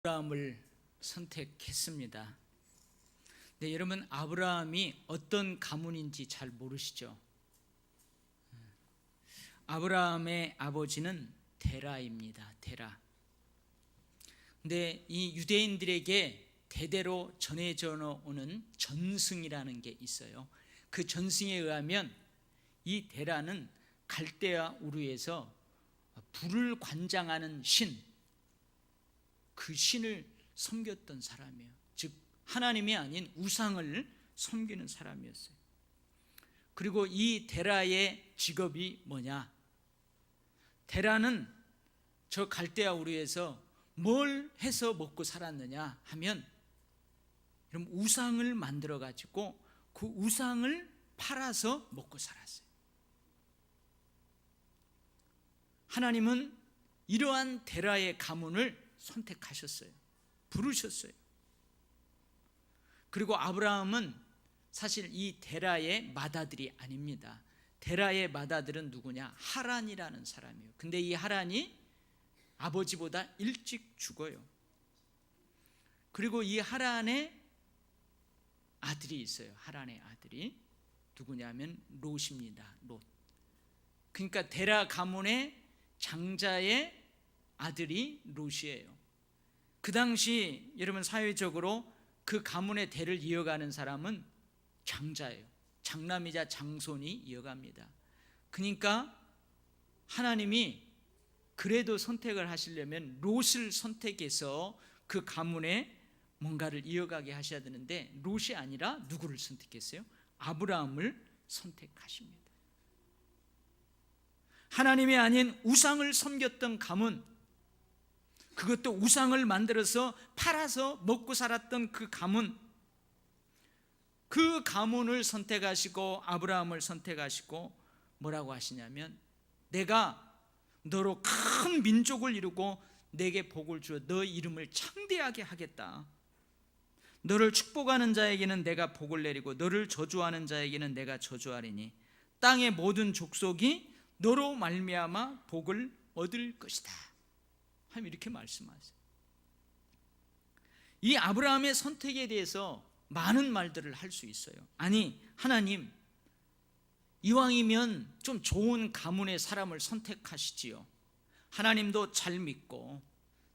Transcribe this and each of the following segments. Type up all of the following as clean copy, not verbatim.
아브라함을 선택했습니다. 네, 여러분, 아브라함이 어떤 가문인지 잘 모르시죠? 아브라함의 아버지는 데라입니다. 데라. 근데 이 유대인들에게 대대로 전해져 오는 전승이라는 게 있어요. 그 전승에 의하면 이 데라는 갈대아 우르에서 불을 관장하는 신, 그 신을 섬겼던 사람이에요. 즉 하나님이 아닌 우상을 섬기는 사람이었어요. 그리고 이 데라의 직업이 뭐냐? 데라는 저 갈대아 우르에서 뭘 해서 먹고 살았느냐 하면, 그럼 우상을 만들어 가지고 그 우상을 팔아서 먹고 살았어요. 하나님은 이러한 데라의 가문을 선택하셨어요. 부르셨어요. 그리고 아브라함은 사실 이 데라의 맏아들이 아닙니다. 데라의 맏아들은 누구냐? 하란이라는 사람이에요. 근데 이 하란이 아버지보다 일찍 죽어요. 그리고 이 하란의 아들이 있어요. 하란의 아들이 누구냐면 롯입니다. 롯. 그러니까 데라 가문의 장자의 아들이 롯이에요. 그 당시 여러분 사회적으로 그 가문의 대를 이어가는 사람은 장자예요. 장남이자 장손이 이어갑니다. 그러니까 하나님이 그래도 선택을 하시려면 롯을 선택해서 그 가문에 뭔가를 이어가게 하셔야 되는데, 롯이 아니라 누구를 선택했어요? 아브라함을 선택하십니다. 하나님이 아닌 우상을 섬겼던 가문, 그것도 우상을 만들어서 팔아서 먹고 살았던 그 가문, 그 가문을 선택하시고 아브라함을 선택하시고 뭐라고 하시냐면, 내가 너로 큰 민족을 이루고 내게 복을 주어 너 이름을 창대하게 하겠다. 너를 축복하는 자에게는 내가 복을 내리고 너를 저주하는 자에게는 내가 저주하리니 땅의 모든 족속이 너로 말미암아 복을 얻을 것이다. 하나님 이렇게 말씀하세요. 이 아브라함의 선택에 대해서 많은 말들을 할 수 있어요. 아니, 하나님, 이왕이면 좀 좋은 가문의 사람을 선택하시지요. 하나님도 잘 믿고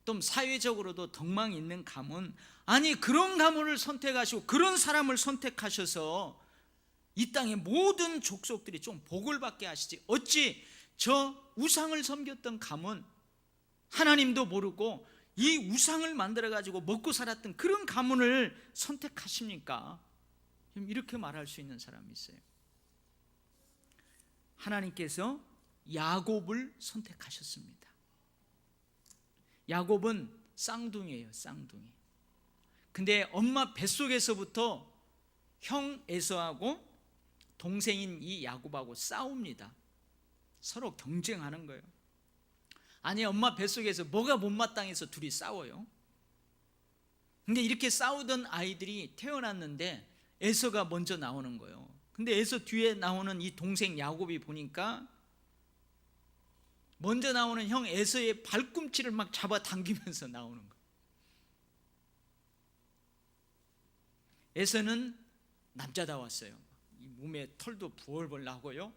또 사회적으로도 덕망 있는 가문, 아니 그런 가문을 선택하시고 그런 사람을 선택하셔서 이 땅의 모든 족속들이 좀 복을 받게 하시지, 어찌 저 우상을 섬겼던 가문, 하나님도 모르고 이 우상을 만들어 가지고 먹고 살았던 그런 가문을 선택하십니까? 이렇게 말할 수 있는 사람이 있어요. 하나님께서 야곱을 선택하셨습니다. 야곱은 쌍둥이에요. 쌍둥이. 근데 엄마 뱃속에서부터 형 에서하고 동생인 이 야곱하고 싸웁니다. 서로 경쟁하는 거예요. 아니, 엄마 뱃속에서 뭐가 못마땅해서 둘이 싸워요. 근데 이렇게 싸우던 아이들이 태어났는데 에서가 먼저 나오는 거예요. 근데 에서 뒤에 나오는 이 동생 야곱이 보니까 먼저 나오는 형 에서의 발꿈치를 막 잡아당기면서 나오는 거예요. 에서는 남자다웠어요. 몸에 털도 부얼부얼 나고요.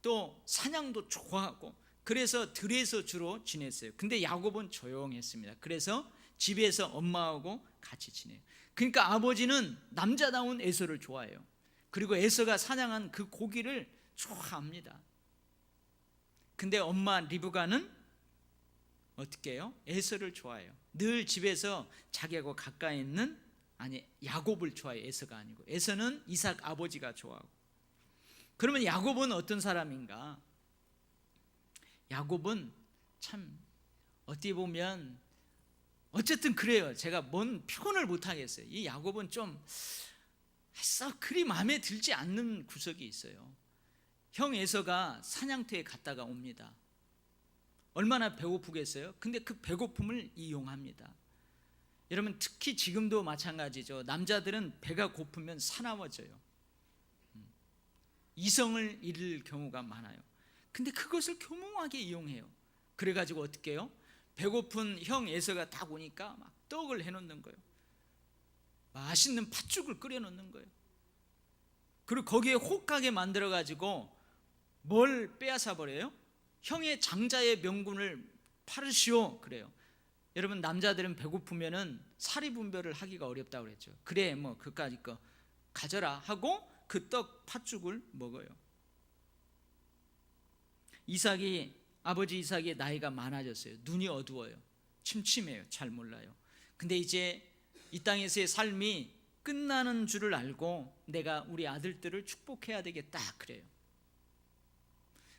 또 사냥도 좋아하고, 그래서 들에서 주로 지냈어요. 근데 야곱은 조용했습니다. 그래서 집에서 엄마하고 같이 지내요. 그러니까 아버지는 남자다운 에서를 좋아해요. 그리고 에서가 사냥한 그 고기를 좋아합니다. 근데 엄마 리브가는 어떻게 해요? 에서를 좋아해요. 늘 집에서 자기하고 가까이 있는, 아니 야곱을 좋아해요. 에서가 아니고. 에서는 이삭 아버지가 좋아하고. 그러면 야곱은 어떤 사람인가? 야곱은 참 어떻게 보면 어쨌든 그래요. 제가 뭔 표현을 못하겠어요. 이 야곱은 좀 썩 그리 마음에 들지 않는 구석이 있어요. 형 에서가 사냥터에 갔다가 옵니다. 얼마나 배고프겠어요? 근데 그 배고픔을 이용합니다. 여러분, 특히 지금도 마찬가지죠. 남자들은 배가 고프면 사나워져요. 이성을 잃을 경우가 많아요. 근데 그것을 교묘하게 이용해요. 그래가지고 어떻게 해요? 배고픈 형 에서가 딱 오니까 막 떡을 해놓는 거예요. 맛있는 팥죽을 끓여놓는 거예요. 그리고 거기에 혹하게 만들어가지고 뭘 빼앗아 버려요? 형의 장자의 명분을 팔으시오 그래요. 여러분, 남자들은 배고프면은 사리분별을 하기가 어렵다고 그랬죠. 그래 뭐 그까짓 거 가져라 하고 그 떡 팥죽을 먹어요. 아버지 이삭이 나이가 많아졌어요. 눈이 어두워요. 침침해요. 잘 몰라요. 근데 이제 이 땅에서의 삶이 끝나는 줄을 알고 내가 우리 아들들을 축복해야 되겠다 그래요.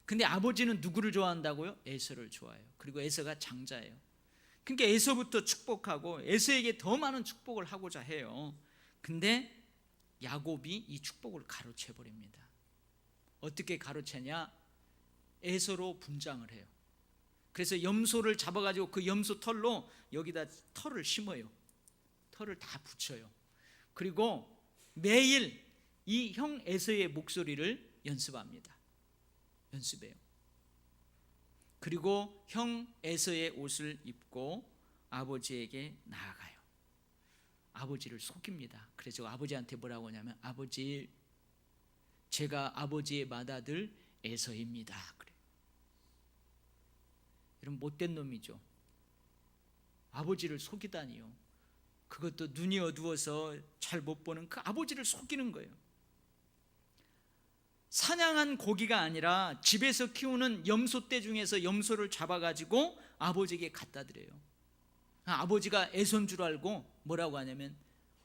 근데 아버지는 누구를 좋아한다고요? 에서를 좋아해요. 그리고 에서가 장자예요. 그러니까 에서부터 축복하고 에서에게 더 많은 축복을 하고자 해요. 근데 야곱이 이 축복을 가로채 버립니다. 어떻게 가로채냐? 에서로 분장을 해요. 그래서 염소를 잡아가지고 그 염소 털로 여기다 털을 심어요. 털을 다 붙여요. 그리고 매일 이 형 에서의 목소리를 연습합니다. 연습해요. 그리고 형 에서의 옷을 입고 아버지에게 나아가요. 아버지를 속입니다. 그래서 아버지한테 뭐라고 하냐면, 아버지, 제가 아버지의 맏아들 에서입니다 그래요. 이런 못된 놈이죠. 아버지를 속이다니요. 그것도 눈이 어두워서 잘 못 보는 그 아버지를 속이는 거예요. 사냥한 고기가 아니라 집에서 키우는 염소떼 중에서 염소를 잡아가지고 아버지에게 갖다 드려요. 아버지가 애손 줄 알고 뭐라고 하냐면,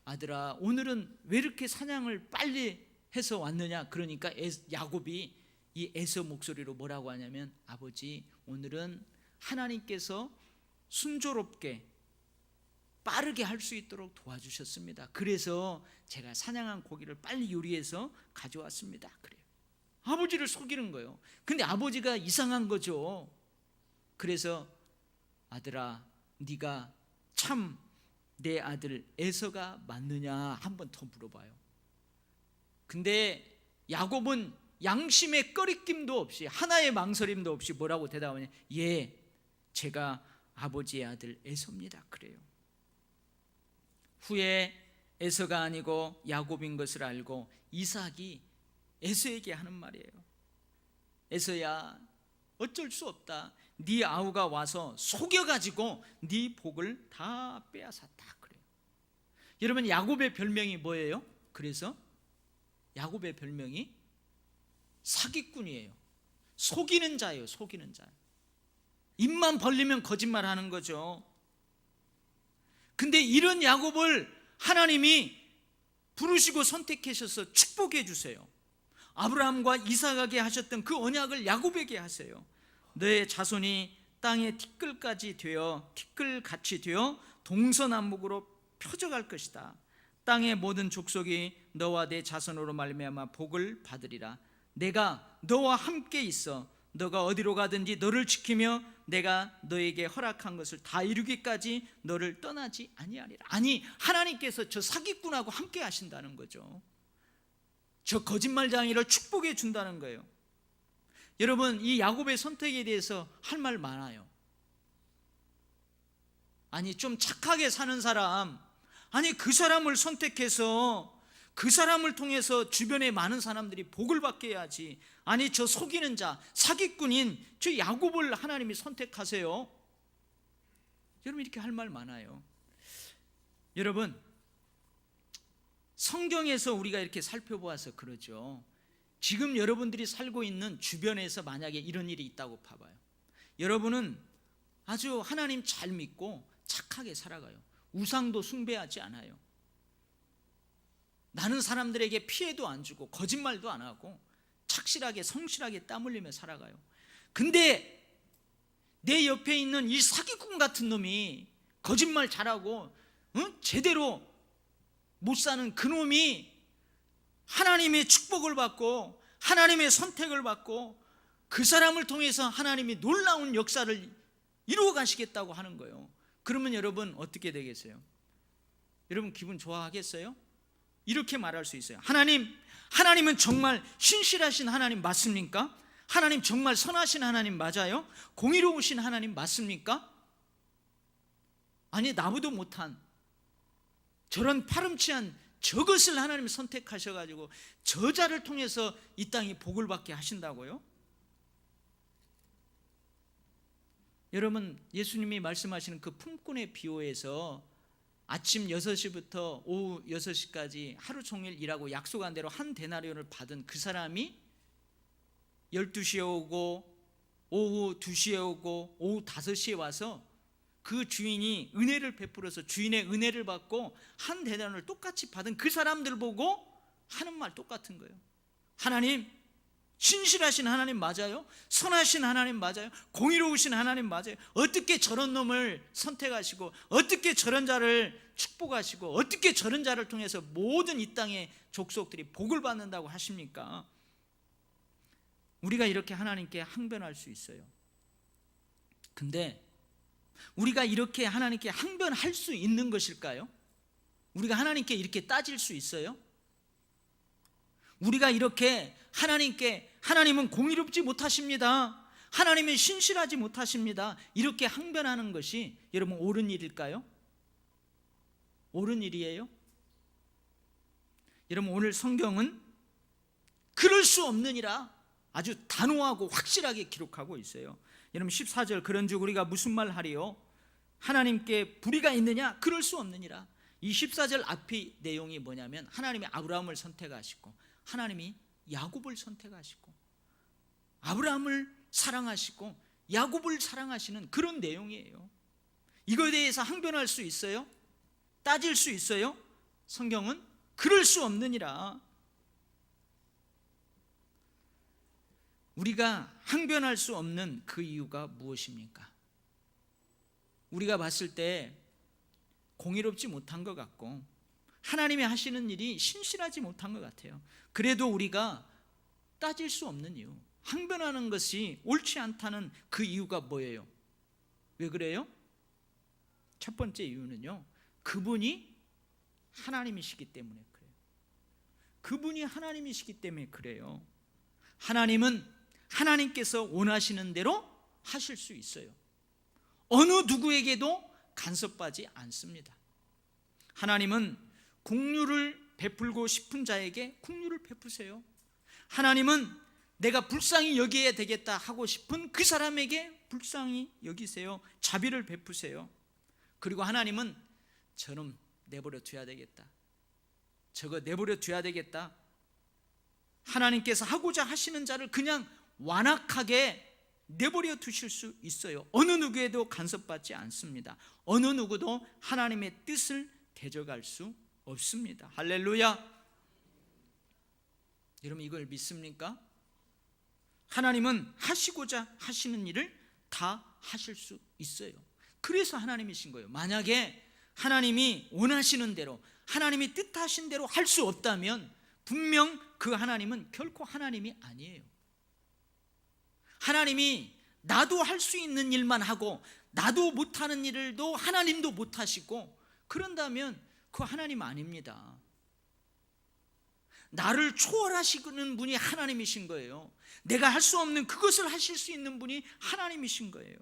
아들아, 오늘은 왜 이렇게 사냥을 빨리 해서 왔느냐. 그러니까 야곱이 이 에서 목소리로 뭐라고 하냐면, 아버지, 오늘은 하나님께서 순조롭게 빠르게 할 수 있도록 도와주셨습니다. 그래서 제가 사냥한 고기를 빨리 요리해서 가져왔습니다 그래요. 아버지를 속이는 거예요. 근데 아버지가 이상한 거죠. 그래서 아들아, 네가 참 내 아들 에서가 맞느냐 한 번 더 물어봐요. 근데 야곱은 양심의 꺼리낌도 없이, 하나의 망설임도 없이 뭐라고 대답하냐? 예, 제가 아버지의 아들 에서입니다 그래요. 후에 에서가 아니고 야곱인 것을 알고 이삭이 에서에게 하는 말이에요. 에서야, 어쩔 수 없다. 네 아우가 와서 속여가지고 네 복을 다 빼앗았다 그래요. 여러분, 야곱의 별명이 뭐예요? 그래서 야곱의 별명이 사기꾼이에요. 속이는 자예요. 속이는 자. 입만 벌리면 거짓말하는 거죠. 근데 이런 야곱을 하나님이 부르시고 선택하셔서 축복해 주세요. 아브라함과 이삭에게 하셨던 그 언약을 야곱에게 하세요. 너의 자손이 땅의 티끌같이 되어 동서남북으로 펴져갈 것이다. 땅의 모든 족속이 너와 내 자손으로 말미암아 복을 받으리라. 내가 너와 함께 있어 너가 어디로 가든지 너를 지키며 내가 너에게 허락한 것을 다 이루기까지 너를 떠나지 아니하리라. 아니, 하나님께서 저 사기꾼하고 함께 하신다는 거죠. 저 거짓말쟁이를 축복해 준다는 거예요. 여러분, 이 야곱의 선택에 대해서 할 말 많아요. 아니, 좀 착하게 사는 사람, 아니 그 사람을 선택해서 그 사람을 통해서 주변에 많은 사람들이 복을 받게 해야지. 아니, 저 속이는 자, 사기꾼인 저 야곱을 하나님이 선택하세요. 여러분, 이렇게 할 말 많아요. 여러분, 성경에서 우리가 이렇게 살펴보아서 그러죠. 지금 여러분들이 살고 있는 주변에서 만약에 이런 일이 있다고 봐봐요. 여러분은 아주 하나님 잘 믿고 착하게 살아가요. 우상도 숭배하지 않아요. 나는 사람들에게 피해도 안 주고 거짓말도 안 하고 착실하게 성실하게 땀 흘리며 살아가요. 근데 내 옆에 있는 이 사기꾼 같은 놈이 거짓말 잘하고 제대로 못 사는 그 놈이 하나님의 축복을 받고 하나님의 선택을 받고 그 사람을 통해서 하나님이 놀라운 역사를 이루어 가시겠다고 하는 거예요. 그러면 여러분 어떻게 되겠어요? 여러분 기분 좋아하겠어요? 이렇게 말할 수 있어요. 하나님은 정말 신실하신 하나님 맞습니까? 하나님 정말 선하신 하나님 맞아요? 공의로우신 하나님 맞습니까? 아니 나보다 못한 저런 파렴치한 저것을 하나님이 선택하셔가지고 저자를 통해서 이 땅이 복을 받게 하신다고요? 여러분, 예수님이 말씀하시는 그 품꾼의 비유에서 아침 6시부터 오후 6시까지 하루 종일 일하고 약속한 대로 한 데나리온을 받은 그 사람이 12시에 오고 오후 2시에 오고 오후 5시에 와서 그 주인이 은혜를 베풀어서 주인의 은혜를 받고 한 데나리온을 똑같이 받은 그 사람들 보고 하는 말 똑같은 거예요. 하나님, 신실하신 하나님 맞아요? 선하신 하나님 맞아요? 공의로우신 하나님 맞아요? 어떻게 저런 놈을 선택하시고 어떻게 저런 자를 축복하시고 어떻게 저런 자를 통해서 모든 이 땅의 족속들이 복을 받는다고 하십니까? 우리가 이렇게 하나님께 항변할 수 있어요. 근데 우리가 이렇게 하나님께 항변할 수 있는 것일까요? 우리가 하나님께 이렇게 따질 수 있어요? 우리가 이렇게 하나님께 하나님은 공의롭지 못하십니다, 하나님은 신실하지 못하십니다, 이렇게 항변하는 것이 여러분 옳은 일일까요? 옳은 일이에요? 여러분, 오늘 성경은 그럴 수 없느니라 아주 단호하고 확실하게 기록하고 있어요. 여러분 14절, 그런즉 우리가 무슨 말 하리요? 하나님께 불의가 있느냐? 그럴 수 없느니라. 이 14절 앞의 내용이 뭐냐면 하나님이 아브라함을 선택하시고 하나님이 야곱을 선택하시고 아브라함을 사랑하시고 야곱을 사랑하시는 그런 내용이에요. 이거에 대해서 항변할 수 있어요? 따질 수 있어요? 성경은 그럴 수 없느니라. 우리가 항변할 수 없는 그 이유가 무엇입니까? 우리가 봤을 때 공의롭지 못한 것 같고 하나님이 하시는 일이 신실하지 못한 것 같아요. 그래도 우리가 따질 수 없는 이유, 항변하는 것이 옳지 않다는 그 이유가 뭐예요? 왜 그래요? 첫 번째 이유는요, 그분이 하나님이시기 때문에 그래요. 그분이 하나님이시기 때문에 그래요. 하나님은 하나님께서 원하시는 대로 하실 수 있어요. 어느 누구에게도 간섭하지 않습니다. 하나님은 긍휼을 베풀고 싶은 자에게 긍휼을 베푸세요. 하나님은 내가 불쌍히 여겨야 되겠다 하고 싶은 그 사람에게 불쌍히 여기세요. 자비를 베푸세요. 그리고 하나님은 저놈 내버려 둬야 되겠다, 저거 내버려 둬야 되겠다, 하나님께서 하고자 하시는 자를 그냥 완악하게 내버려 두실 수 있어요. 어느 누구에도 간섭받지 않습니다. 어느 누구도 하나님의 뜻을 대적할 수 없습니다. 할렐루야. 여러분, 이걸 믿습니까? 하나님은 하시고자 하시는 일을 다 하실 수 있어요. 그래서 하나님이신 거예요. 만약에 하나님이 원하시는 대로, 하나님이 뜻하신 대로 할 수 없다면 분명 그 하나님은 결코 하나님이 아니에요. 하나님이 나도 할 수 있는 일만 하고 나도 못하는 일도 하나님도 못하시고 그런다면 그 하나님 아닙니다. 나를 초월하시는 분이 하나님이신 거예요. 내가 할 수 없는 그것을 하실 수 있는 분이 하나님이신 거예요.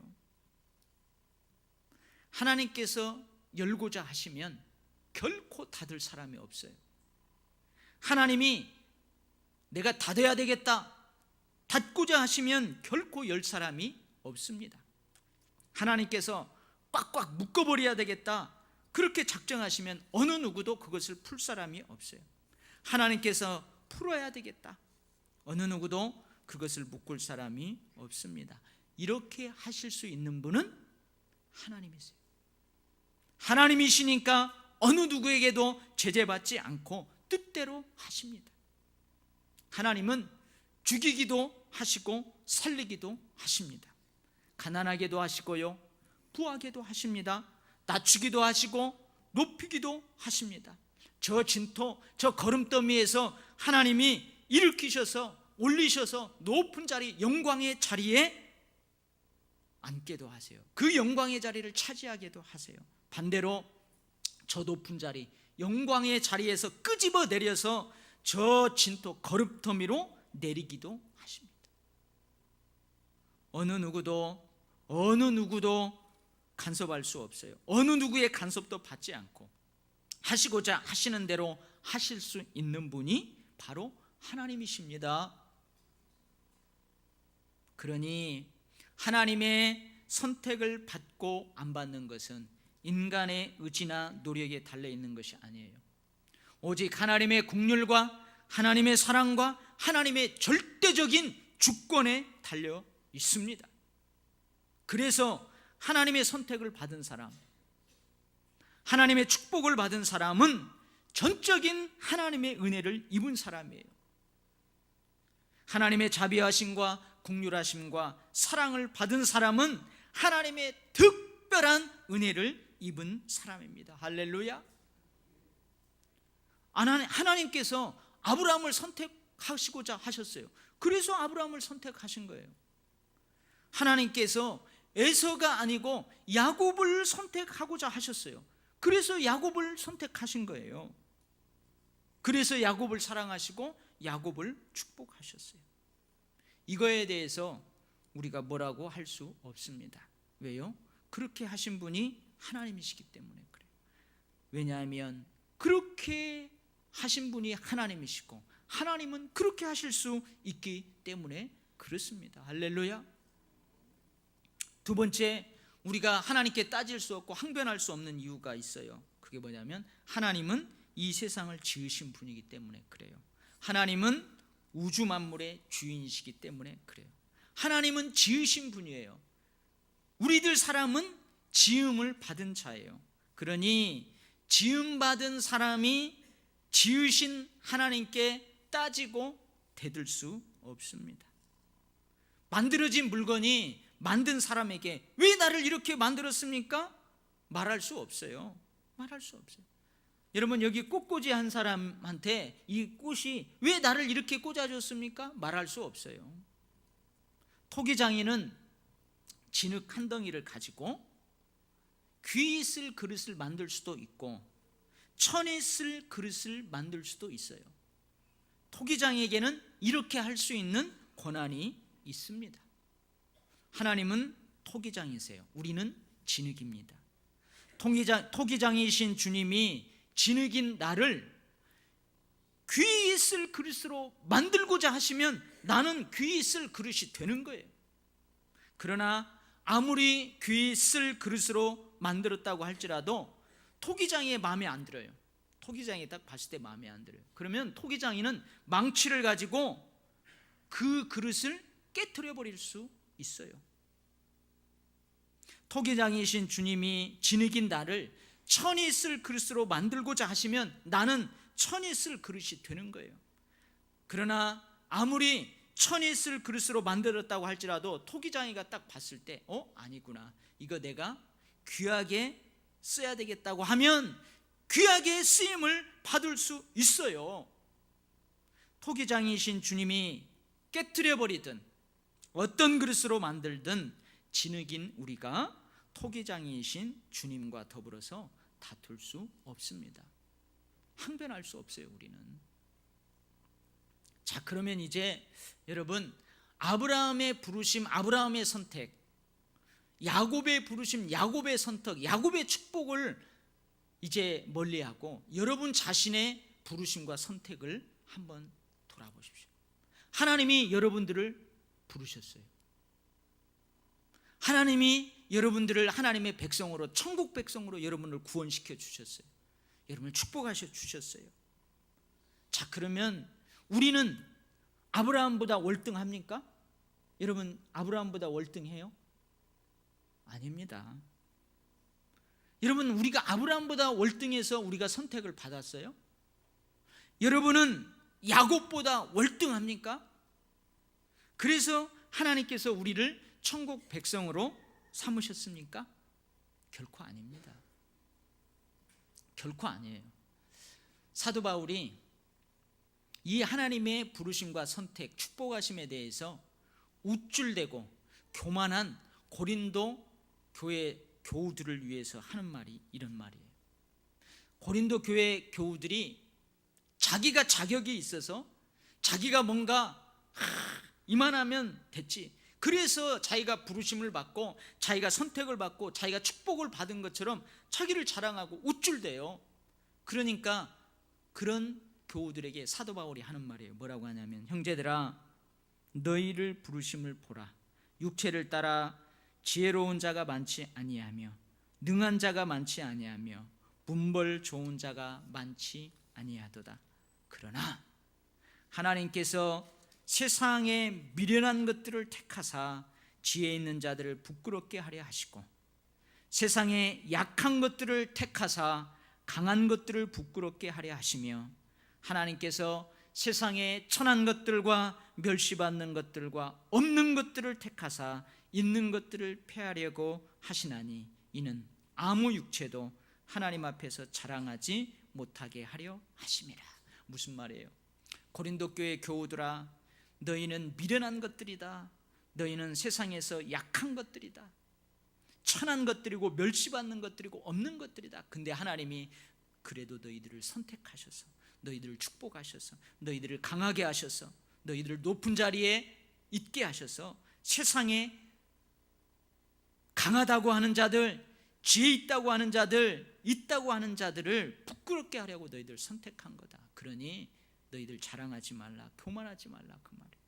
하나님께서 열고자 하시면 결코 닫을 사람이 없어요. 하나님이 내가 닫아야 되겠다, 닫고자 하시면 결코 열 사람이 없습니다. 하나님께서 꽉꽉 묶어버려야 되겠다, 그렇게 작정하시면 어느 누구도 그것을 풀 사람이 없어요. 하나님께서 풀어야 되겠다, 어느 누구도 그것을 묶을 사람이 없습니다. 이렇게 하실 수 있는 분은 하나님이세요. 하나님이시니까 어느 누구에게도 제재받지 않고 뜻대로 하십니다. 하나님은 죽이기도 하시고 살리기도 하십니다. 가난하게도 하시고요, 부하게도 하십니다. 낮추기도 하시고 높이기도 하십니다. 저 진토, 저 거름더미에서 하나님이 일으키셔서 올리셔서 높은 자리, 영광의 자리에 앉게도 하세요. 그 영광의 자리를 차지하게도 하세요. 반대로 저 높은 자리, 영광의 자리에서 끄집어 내려서 저 진토 거름더미로 내리기도 하십니다. 어느 누구도 간섭할 수 없어요. 어느 누구의 간섭도 받지 않고 하시고자 하시는 대로 하실 수 있는 분이 바로 하나님이십니다. 그러니 하나님의 선택을 받고 안 받는 것은 인간의 의지나 노력에 달려 있는 것이 아니에요. 오직 하나님의 긍휼과 하나님의 사랑과 하나님의 절대적인 주권에 달려 있습니다. 그래서 하나님의 선택을 받은 사람, 하나님의 축복을 받은 사람은 전적인 하나님의 은혜를 입은 사람이에요. 하나님의 자비하심과 긍휼하심과 사랑을 받은 사람은 하나님의 특별한 은혜를 입은 사람입니다. 할렐루야. 하나님께서 아브라함을 선택하시고자 하셨어요. 그래서 아브라함을 선택하신 거예요. 하나님께서 에서가 아니고 야곱을 선택하고자 하셨어요. 그래서 야곱을 선택하신 거예요. 그래서 야곱을 사랑하시고 야곱을 축복하셨어요. 이거에 대해서 우리가 뭐라고 할 수 없습니다. 왜요? 그렇게 하신 분이 하나님이시기 때문에 그래요. 왜냐하면 그렇게 하신 분이 하나님이시고 하나님은 그렇게 하실 수 있기 때문에 그렇습니다. 할렐루야. 두 번째, 우리가 하나님께 따질 수 없고 항변할 수 없는 이유가 있어요. 그게 뭐냐면 하나님은 이 세상을 지으신 분이기 때문에 그래요. 하나님은 우주 만물의 주인이시기 때문에 그래요. 하나님은 지으신 분이에요. 우리들 사람은 지음을 받은 자예요. 그러니 지음받은 사람이 지으신 하나님께 따지고 대들 수 없습니다. 만들어진 물건이 만든 사람에게 왜 나를 이렇게 만들었습니까? 말할 수 없어요. 말할 수 없어요. 여러분, 여기 꽃꽂이 한 사람한테 이 꽃이 왜 나를 이렇게 꽂아줬습니까? 말할 수 없어요. 토기장이는 진흙 한 덩이를 가지고 귀 쓸 그릇을 만들 수도 있고 천에 쓸 그릇을 만들 수도 있어요. 토기장에게는 이렇게 할 수 있는 권한이 있습니다. 하나님은 토기장이세요. 우리는 진흙입니다. 토기장이신 주님이 진흙인 나를 귀 쓸 그릇으로 만들고자 하시면 나는 귀 쓸 그릇이 되는 거예요. 그러나 아무리 귀 쓸 그릇으로 만들었다고 할지라도 토기장이의 마음에 안 들어요. 토기장이 딱 봤을 때 마음에 안 들어요. 그러면 토기장이는 망치를 가지고 그 그릇을 깨트려 버릴 수 있어요. 토기장이신 주님이 진흙인 나를 천이 쓸 그릇으로 만들고자 하시면 나는 천이 쓸 그릇이 되는 거예요. 그러나 아무리 천이 쓸 그릇으로 만들었다고 할지라도 토기장이가 딱 봤을 때 아니구나, 이거 내가 귀하게 써야 되겠다고 하면 귀하게 쓰임을 받을 수 있어요. 토기장이신 주님이 깨트려 버리든 어떤 그릇으로 만들든 진흙인 우리가 토기장이신 주님과 더불어서 다툴 수 없습니다. 항변할 수 없어요, 우리는. 자, 그러면 이제 여러분, 아브라함의 부르심, 아브라함의 선택, 야곱의 부르심, 야곱의 선택, 야곱의 축복을 이제 멀리하고 여러분 자신의 부르심과 선택을 한번 돌아보십시오. 하나님이 여러분들을 부르셨어요. 하나님이 여러분들을 하나님의 백성으로, 천국 백성으로 여러분을 구원시켜 주셨어요. 여러분을 축복하셔 주셨어요. 자, 그러면 우리는 아브라함보다 월등합니까? 여러분, 아브라함보다 월등해요? 아닙니다. 여러분, 우리가 아브라함보다 월등해서 우리가 선택을 받았어요? 여러분은 야곱보다 월등합니까? 그래서 하나님께서 우리를 천국 백성으로 삼으셨습니까? 결코 아닙니다. 결코 아니에요. 사도 바울이 이 하나님의 부르심과 선택, 축복하심에 대해서 우쭐대고 교만한 고린도 교회 교우들을 위해서 하는 말이 이런 말이에요. 고린도 교회 교우들이 자기가 자격이 있어서 자기가 뭔가 이만하면 됐지, 그래서 자기가 부르심을 받고 자기가 선택을 받고 자기가 축복을 받은 것처럼 자기를 자랑하고 우쭐대요. 그러니까 그런 교우들에게 사도 바울이 하는 말이에요. 뭐라고 하냐면, 형제들아, 너희를 부르심을 보라. 육체를 따라 지혜로운 자가 많지 아니하며 능한 자가 많지 아니하며 문벌 좋은 자가 많지 아니하도다. 그러나 하나님께서 세상의 미련한 것들을 택하사 지혜 있는 자들을 부끄럽게 하려 하시고, 세상의 약한 것들을 택하사 강한 것들을 부끄럽게 하려 하시며, 하나님께서 세상의 천한 것들과 멸시받는 것들과 없는 것들을 택하사 있는 것들을 폐하려고 하시나니, 이는 아무 육체도 하나님 앞에서 자랑하지 못하게 하려 하심이라. 무슨 말이에요? 고린도 교회 교우들아, 너희는 미련한 것들이다. 너희는 세상에서 약한 것들이다. 천한 것들이고 멸시받는 것들이고 없는 것들이다. 근데 하나님이 그래도 너희들을 선택하셔서, 너희들을 축복하셔서, 너희들을 강하게 하셔서, 너희들을 높은 자리에 있게 하셔서 세상에 강하다고 하는 자들, 지혜 있다고 하는 자들, 있다고 하는 자들을 부끄럽게 하려고 너희들 선택한 거다. 그러니 너희들 자랑하지 말라, 교만하지 말라, 그 말이에요.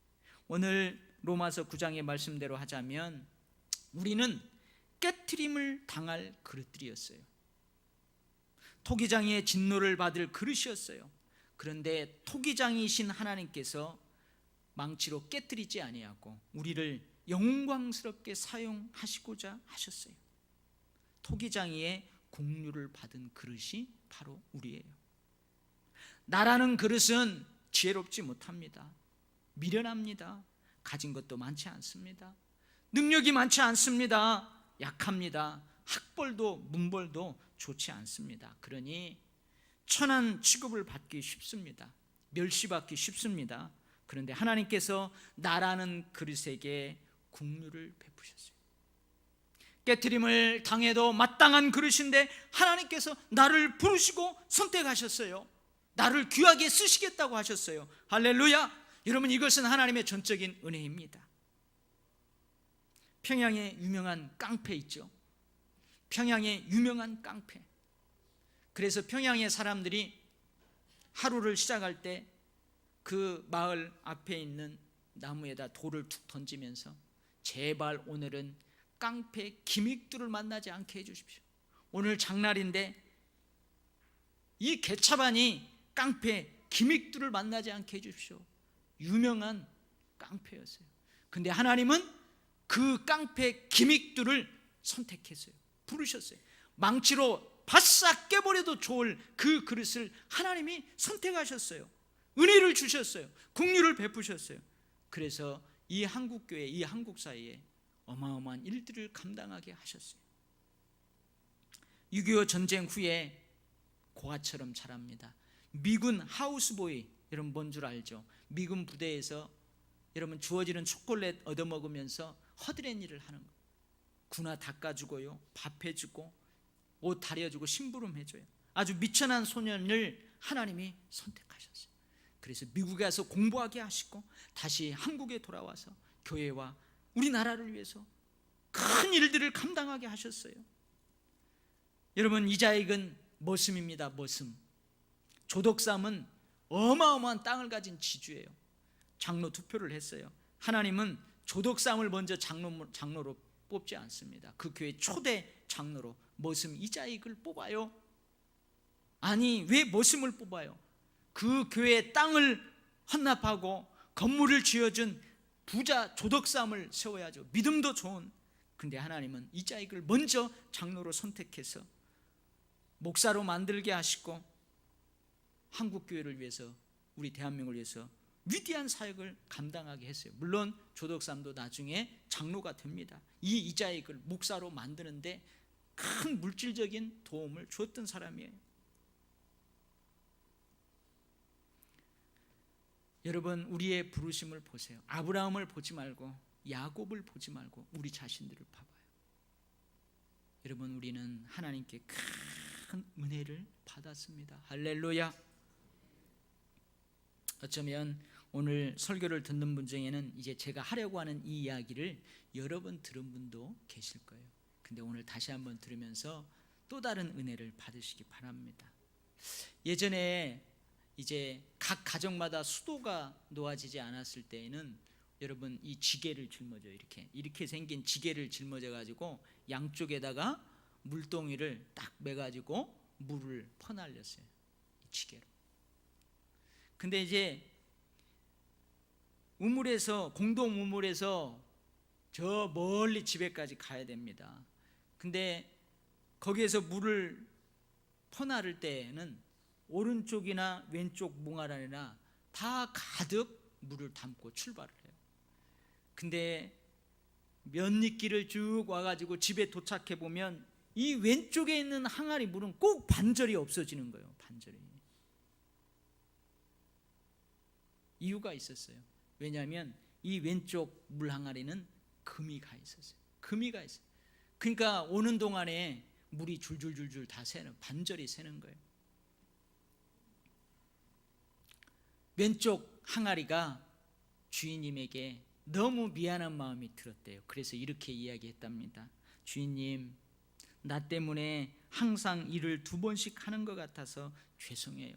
오늘 로마서 9장의 말씀대로 하자면 우리는 깨트림을 당할 그릇들이었어요. 토기장의 진노를 받을 그릇이었어요. 그런데 토기장이신 하나님께서 망치로 깨트리지 아니하고 우리를 영광스럽게 사용하시고자 하셨어요. 토기장이의 공유를 받은 그릇이 바로 우리예요. 나라는 그릇은 지혜롭지 못합니다. 미련합니다. 가진 것도 많지 않습니다. 능력이 많지 않습니다. 약합니다. 학벌도 문벌도 좋지 않습니다. 그러니 천한 취급을 받기 쉽습니다. 멸시받기 쉽습니다. 그런데 하나님께서 나라는 그릇에게 긍휼을 베푸셨어요. 깨트림을 당해도 마땅한 그릇인데 하나님께서 나를 부르시고 선택하셨어요. 나를 귀하게 쓰시겠다고 하셨어요. 할렐루야. 여러분, 이것은 하나님의 전적인 은혜입니다. 평양에 유명한 깡패 있죠. 평양의 유명한 깡패. 그래서 평양의 사람들이 하루를 시작할 때 그 마을 앞에 있는 나무에다 돌을 툭 던지면서, 제발 오늘은 깡패 기믹두를 만나지 않게 해주십시오. 오늘 장날인데 이 개차반이 깡패 기믹두를 만나지 않게 해주십시오. 유명한 깡패였어요. 근데 하나님은 그 깡패 기믹두를 선택했어요. 부르셨어요. 망치로 바싹 깨버려도 좋을 그 그릇을 하나님이 선택하셨어요. 은혜를 주셨어요. 긍휼을 베푸셨어요. 그래서 이 한국교회, 이 한국 사회에 어마어마한 일들을 감당하게 하셨어요. 6.25 전쟁 후에 고아처럼 자랍니다. 미군 하우스보이, 여러분 뭔 줄 알죠? 미군 부대에서 여러분 주어지는 초콜릿 얻어먹으면서 허드렛 일을 하는 거예요. 군화 닦아주고요, 밥 해주고, 옷 다려주고, 심부름 해줘요. 아주 미천한 소년을 하나님이 선택하셨어요. 그래서 미국에 가서 공부하게 하시고 다시 한국에 돌아와서 교회와 우리나라를 위해서 큰 일들을 감당하게 하셨어요. 여러분, 이자익은 머슴입니다. 머슴. 조덕삼은 어마어마한 땅을 가진 지주예요. 장로 투표를 했어요. 하나님은 조덕삼을 먼저 장로로 뽑지 않습니다. 그 교회 초대 장로로 머슴 이자익을 뽑아요. 아니, 왜 머슴을 뽑아요? 그 교회의 땅을 헌납하고 건물을 지어준 부자 조덕삼을 세워야죠. 믿음도 좋은. 근데 하나님은 이자익을 먼저 장로로 선택해서 목사로 만들게 하시고 한국교회를 위해서, 우리 대한민국을 위해서 위대한 사역을 감당하게 했어요. 물론 조덕삼도 나중에 장로가 됩니다. 이 이자익을 목사로 만드는데 큰 물질적인 도움을 줬던 사람이에요. 여러분, 우리의 부르심을 보세요. 아브라함을 보지 말고 야곱을 보지 말고 우리 자신들을 봐봐요. 여러분, 우리는 하나님께 큰 은혜를 받았습니다. 할렐루야. 어쩌면 오늘 설교를 듣는 분 중에는 이제 제가 하려고 하는 이 이야기를 여러 번 들은 분도 계실 거예요. 근데 오늘 다시 한번 들으면서 또 다른 은혜를 받으시기 바랍니다. 예전에 이제 각 가정마다 수도가 놓아지지 않았을 때에는 여러분 이 지게를 짊어져 이렇게 생긴 지게를 짊어져 가지고 양쪽에다가 물동이를 딱 매가지고 물을 퍼날렸어요. 이 지게로. 근데 이제 우물에서 공동 우물에서 저 멀리 집에까지 가야 됩니다. 근데 거기에서 물을 퍼나를 때에는 오른쪽이나 왼쪽 몽아란이나 다 가득 물을 담고 출발을 해요. 근데 몇리길을 쭉 와가지고 집에 도착해 보면 이 왼쪽에 있는 항아리 물은 꼭 반절이 없어지는 거예요. 반절이. 이유가 있었어요. 왜냐하면 이 왼쪽 물 항아리는 금이 가 있었어요. 금이 가 있어요. 그러니까 오는 동안에 물이 줄줄줄줄 다 새는, 반절이 새는 거예요. 왼쪽 항아리가 주인님에게 너무 미안한 마음이 들었대요. 그래서 이렇게 이야기했답니다. 주인님, 나 때문에 항상 일을 2번씩 하는 것 같아서 죄송해요.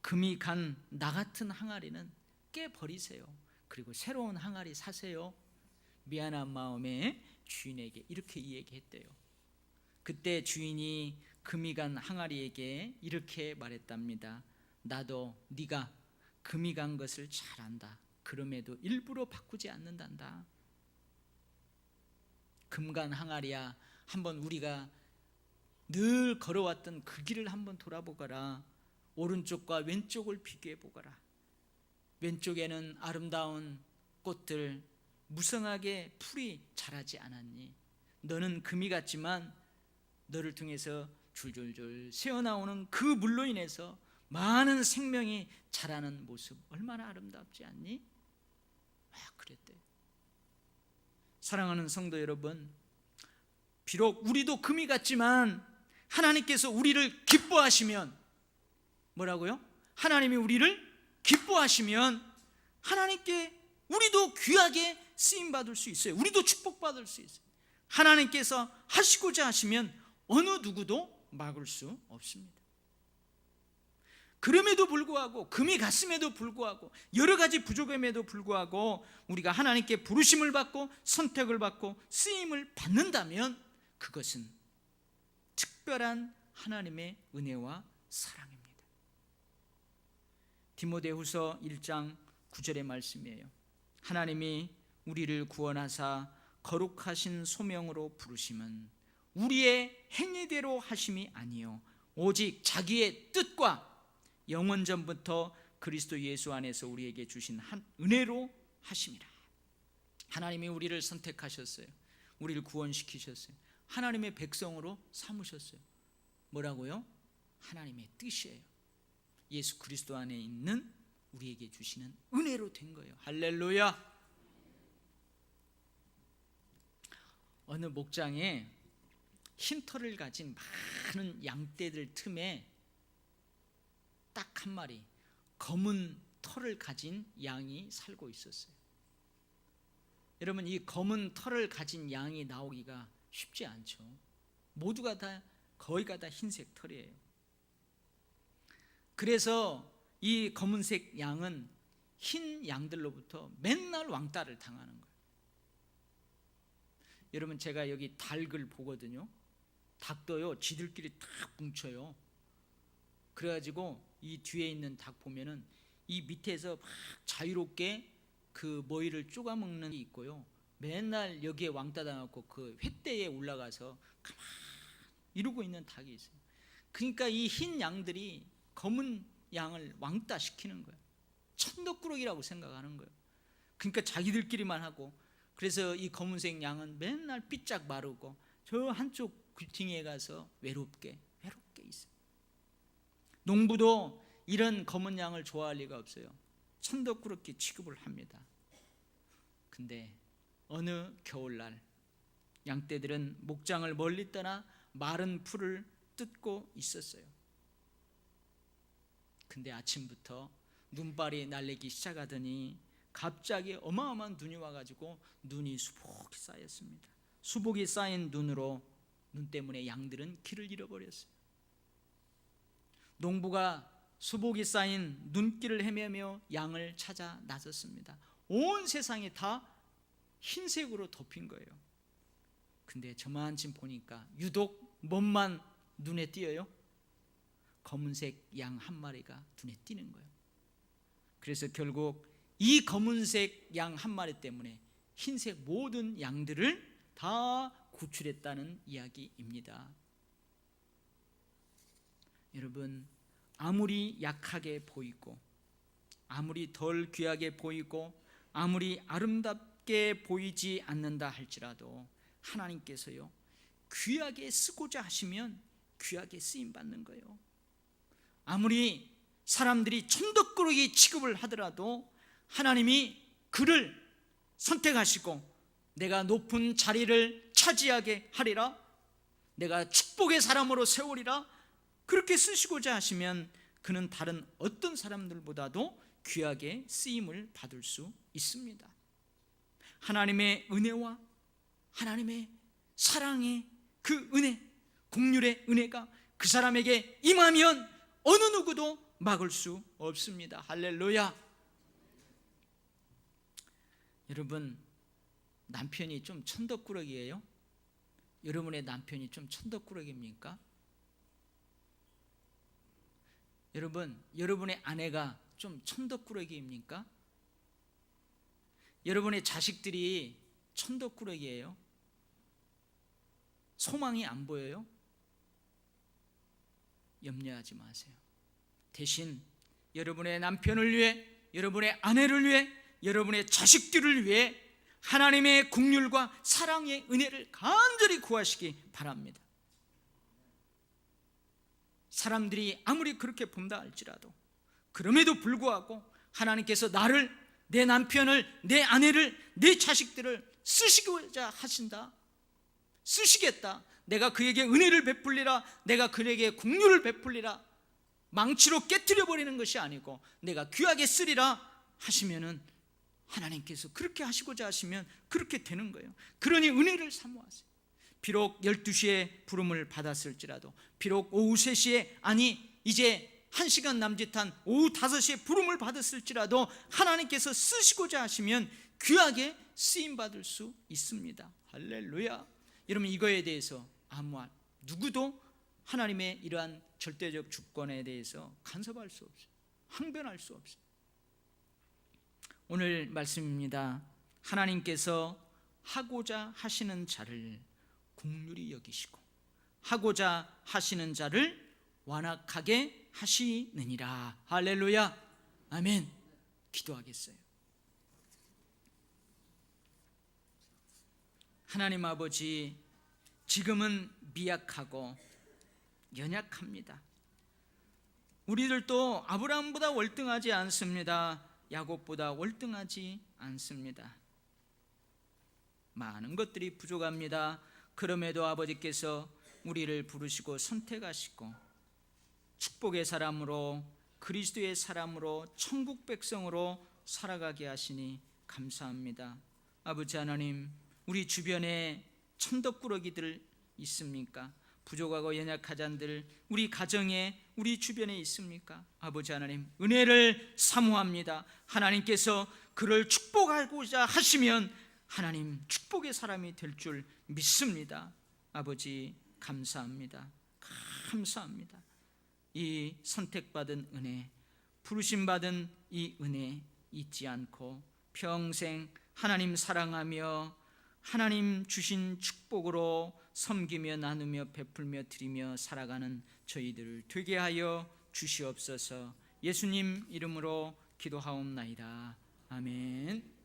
금이 간 나 같은 항아리는 깨버리세요. 그리고 새로운 항아리 사세요. 미안한 마음에 주인에게 이렇게 이야기했대요. 그때 주인이 금이 간 항아리에게 이렇게 말했답니다. 나도 네가 금이 간 것을 잘 안다. 그럼에도 일부러 바꾸지 않는단다. 금간 항아리야, 한번 우리가 늘 걸어왔던 그 길을 한번 돌아보거라. 오른쪽과 왼쪽을 비교해 보거라. 왼쪽에는 아름다운 꽃들, 무성하게 풀이 자라지 않았니? 너는 금이 같지만 너를 통해서 줄줄줄 새어나오는 그 물로 인해서 많은 생명이 자라는 모습 얼마나 아름답지 않니? 막 그랬대요. 사랑하는 성도 여러분, 비록 우리도 금이 같지만 하나님께서 우리를 기뻐하시면, 뭐라고요? 하나님이 우리를 기뻐하시면 하나님께 우리도 귀하게 쓰임받을 수 있어요. 우리도 축복받을 수 있어요. 하나님께서 하시고자 하시면 어느 누구도 막을 수 없습니다. 그럼에도 불구하고, 금이 갔음에도 불구하고, 여러 가지 부족함에도 불구하고 우리가 하나님께 부르심을 받고 선택을 받고 쓰임을 받는다면 그것은 특별한 하나님의 은혜와 사랑입니다. 디모데후서 1장 9절의 말씀이에요. 하나님이 우리를 구원하사 거룩하신 소명으로 부르심은 우리의 행위대로 하심이 아니요 오직 자기의 뜻과 영원전부터 그리스도 예수 안에서 우리에게 주신 한 은혜로 하심이라. 하나님이 우리를 선택하셨어요. 우리를 구원시키셨어요. 하나님의 백성으로 삼으셨어요. 뭐라고요? 하나님의 뜻이에요. 예수 그리스도 안에 있는 우리에게 주시는 은혜로 된 거예요. 할렐루야. 어느 목장에 흰 털을 가진 많은 양떼들 틈에 딱 한 마리 검은 털을 가진 양이 살고 있었어요. 여러분, 이 검은 털을 가진 양이 나오기가 쉽지 않죠. 모두가 다, 거의가 다 흰색 털이에요. 그래서 이 검은색 양은 흰 양들로부터 맨날 왕따를 당하는 거예요. 여러분, 제가 여기 닭을 보거든요. 닭도요, 지들끼리 딱 뭉쳐요. 그래가지고 이 뒤에 있는 닭 보면은 이 밑에서 막 자유롭게 그 머리를 쪼가먹는 게 있고요. 맨날 여기에 왕따 당하고 그 횃대에 올라가서 가만히 이러고 있는 닭이 있어요. 그러니까 이 흰 양들이 검은 양을 왕따시키는 거예요. 천덕꾸러기라고 생각하는 거예요. 그러니까 자기들끼리만 하고, 그래서 이 검은색 양은 맨날 삐짝 마르고 저 한쪽 귀퉁이에 가서 외롭게 있어요. 농부도 이런 검은 양을 좋아할 리가 없어요. 천덕꾸러기 취급을 합니다. 근데 어느 겨울날 양떼들은 목장을 멀리 떠나 마른 풀을 뜯고 있었어요. 근데 아침부터 눈발이 날리기 시작하더니 갑자기 어마어마한 눈이 와가지고 눈이 수북이 쌓였습니다. 수북이 쌓인 눈 때문에 양들은 길을 잃어버렸어요. 농부가 수북이 쌓인 눈길을 헤매며 양을 찾아 나섰습니다. 온 세상이 다 흰색으로 덮인 거예요. 근데 저만치 보니까 유독 뭔만 눈에 띄어요? 검은색 양 한 마리가 눈에 띄는 거예요. 그래서 결국 이 검은색 양 한 마리 때문에 흰색 모든 양들을 다 구출했다는 이야기입니다. 여러분, 아무리 약하게 보이고 아무리 덜 귀하게 보이고 아무리 아름답게 보이지 않는다 할지라도 하나님께서요, 귀하게 쓰고자 하시면 귀하게 쓰임받는 거예요. 아무리 사람들이 천덕꾸러기 취급을 하더라도 하나님이 그를 선택하시고 내가 높은 자리를 차지하게 하리라, 내가 축복의 사람으로 세우리라, 그렇게 쓰시고자 하시면 그는 다른 어떤 사람들보다도 귀하게 쓰임을 받을 수 있습니다. 하나님의 은혜와 하나님의 사랑의 그 은혜, 긍휼의 은혜가 그 사람에게 임하면 어느 누구도 막을 수 없습니다. 할렐루야. 여러분, 남편이 좀 천덕꾸러기예요? 여러분의 남편이 좀 천덕꾸러기입니까? 여러분, 여러분의 아내가 좀 천덕꾸러기입니까? 여러분의 자식들이 천덕꾸러기예요? 소망이 안 보여요? 염려하지 마세요. 대신 여러분의 남편을 위해, 여러분의 아내를 위해, 여러분의 자식들을 위해 하나님의 긍휼과 사랑의 은혜를 간절히 구하시기 바랍니다. 사람들이 아무리 그렇게 본다 할지라도 그럼에도 불구하고 하나님께서 나를, 내 남편을, 내 아내를, 내 자식들을 쓰시고자 하신다, 쓰시겠다, 내가 그에게 은혜를 베풀리라, 내가 그에게 긍휼을 베풀리라, 망치로 깨뜨려 버리는 것이 아니고 내가 귀하게 쓰리라 하시면은 하나님께서 그렇게 하시고자 하시면 그렇게 되는 거예요. 그러니 은혜를 사모하세요. 비록 12시에 부름을 받았을지라도, 비록 오후 3시에, 아니 이제 1시간 남짓한 오후 5시에 부름을 받았을지라도 하나님께서 쓰시고자 하시면 귀하게 쓰임받을 수 있습니다. 할렐루야. 여러분, 이거에 대해서 누구도 하나님의 이러한 절대적 주권에 대해서 간섭할 수 없어요. 항변할 수 없어요. 오늘 말씀입니다. 하나님께서 하고자 하시는 자를 긍휼히 여기시고 하고자 하시는 자를 완악하게 하시느니라. 할렐루야. 아멘. 기도하겠어요. 하나님 아버지, 지금은 미약하고 연약합니다. 우리들도 아브라함보다 월등하지 않습니다. 야곱보다 월등하지 않습니다. 많은 것들이 부족합니다. 그럼에도 아버지께서 우리를 부르시고 선택하시고 축복의 사람으로, 그리스도의 사람으로, 천국 백성으로 살아가게 하시니 감사합니다. 아버지 하나님, 우리 주변에 천덕꾸러기들 있습니까? 부족하고 연약한 자들 우리 가정에, 우리 주변에 있습니까? 아버지 하나님, 은혜를 사모합니다. 하나님께서 그를 축복하고자 하시면 하나님 축복의 사람이 될 줄 믿습니다. 아버지 감사합니다. 감사합니다. 이 선택받은 은혜, 부르심받은 이 은혜 잊지 않고 평생 하나님 사랑하며 하나님 주신 축복으로 섬기며 나누며 베풀며 드리며 살아가는 저희들을 되게 하여 주시옵소서. 예수님 이름으로 기도하옵나이다. 아멘.